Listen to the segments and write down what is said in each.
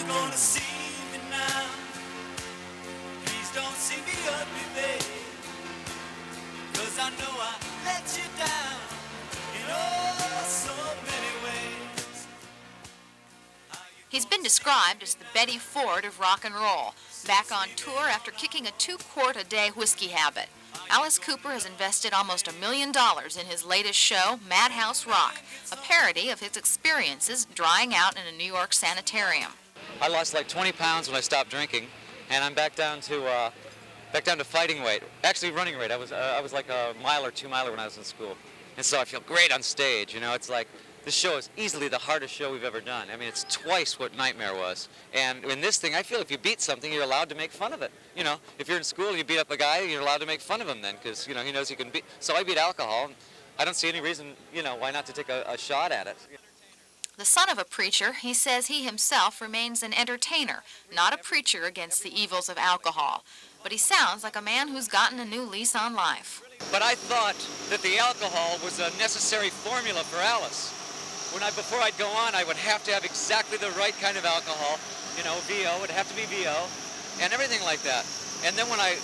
you gonna see me now? Please don't see me ugly, babe. 'Cause I know I let you down in oh so many ways. He's been described as the Betty Ford of rock and roll, back on tour after kicking a 2-quart-a-day whiskey habit. Alice Cooper has invested almost $1 million in his latest show, Madhouse Rock, a parody of his experiences drying out in a New York sanitarium. I lost like 20 pounds when I stopped drinking, and I'm back down to fighting weight. Actually, running weight. I was like a mile or 2 miler when I was in school, and so I feel great on stage. You know, it's like this show is easily the hardest show we've ever done. I mean, it's twice what Nightmare was. And in this thing, I feel if you beat something, you're allowed to make fun of it. You know, if you're in school, you beat up a guy, you're allowed to make fun of him then, because, you know, he knows he can beat. So I beat alcohol, and I don't see any reason, you know, why not to take a shot at it. The son of a preacher, he says he himself remains an entertainer, not a preacher against the evils of alcohol. But he sounds like a man who's gotten a new lease on life. But I thought that the alcohol was a necessary formula for Alice. Before I'd go on, I would have to have exactly the right kind of alcohol, you know, VO, it'd have to be VO, and everything like that. And then when I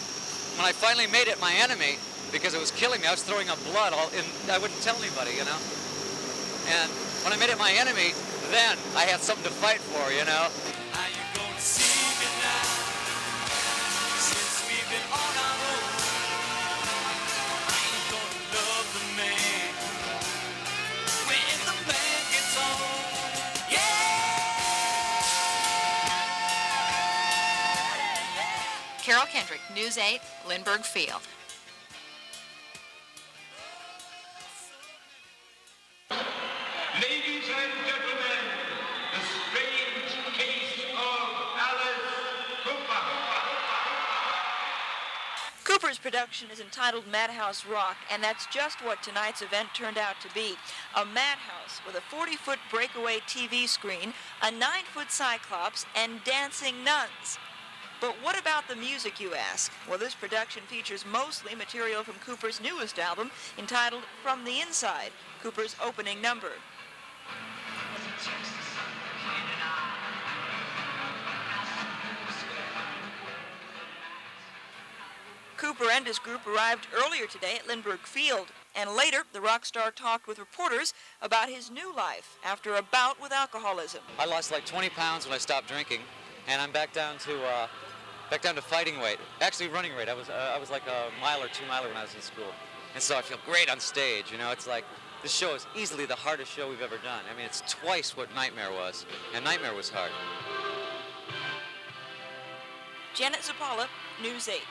finally made it my enemy, because it was killing me, I was throwing up blood, and I wouldn't tell anybody, you know. And when I made it my enemy, then I had something to fight for, you know. Are you gonna see me now? Since we've been on our own, are you gonna love the man when the band gets on? Carol Kendrick, News 8, Lindbergh Field. Ladies and gentlemen, the strange case of Alice Cooper. Cooper's production is entitled Madhouse Rock, and that's just what tonight's event turned out to be. A madhouse with a 40-foot breakaway TV screen, a 9-foot cyclops, and dancing nuns. But what about the music, you ask? Well, this production features mostly material from Cooper's newest album, entitled From the Inside, Cooper's opening number. Cooper and his group arrived earlier today at Lindbergh Field, and later the rock star talked with reporters about his new life after a bout with alcoholism. I lost like 20 pounds when I stopped drinking, and I'm back down to fighting weight. Actually, running weight. I was like a mile or 2 miler when I was in school, and so I feel great on stage. You know, it's like this show is easily the hardest show we've ever done. I mean, it's twice what Nightmare was, and Nightmare was hard. Janet Zapala, News 8.